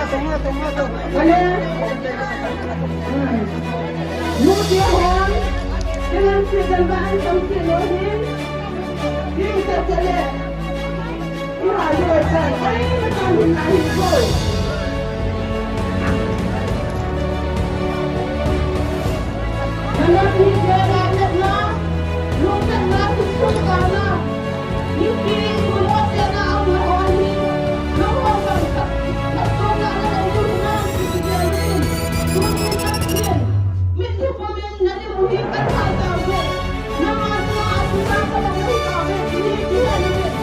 Ano? Nudihan dengan kejalbaan tamsilohin di terjadi ihayuatan ay matangin ko. Nanak ni Janet na lutan na susuka na hindi kulot yan na ang mahoni lumabang sa nagtunga na ng tulungan si Janet tuminak din medyo pa rin nalimuhikan sa tabi na mga sumaasunan ka lang ng tabi pinigilan namin.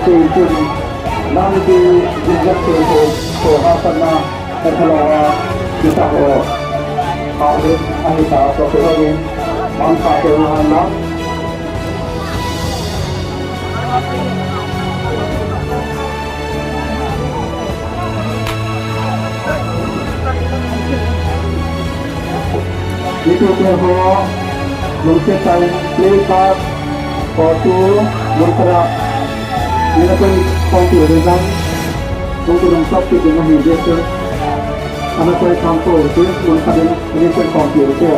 Pun nanti juga so akan na kalau kita harus ahita atau kemudian manfaat yang mana itu bahwa mencetak play card foto bergerak ini pun kontur dengan untuk lengkap dengan hidup anak saya kampung itu mengkaji ini pun kontur itu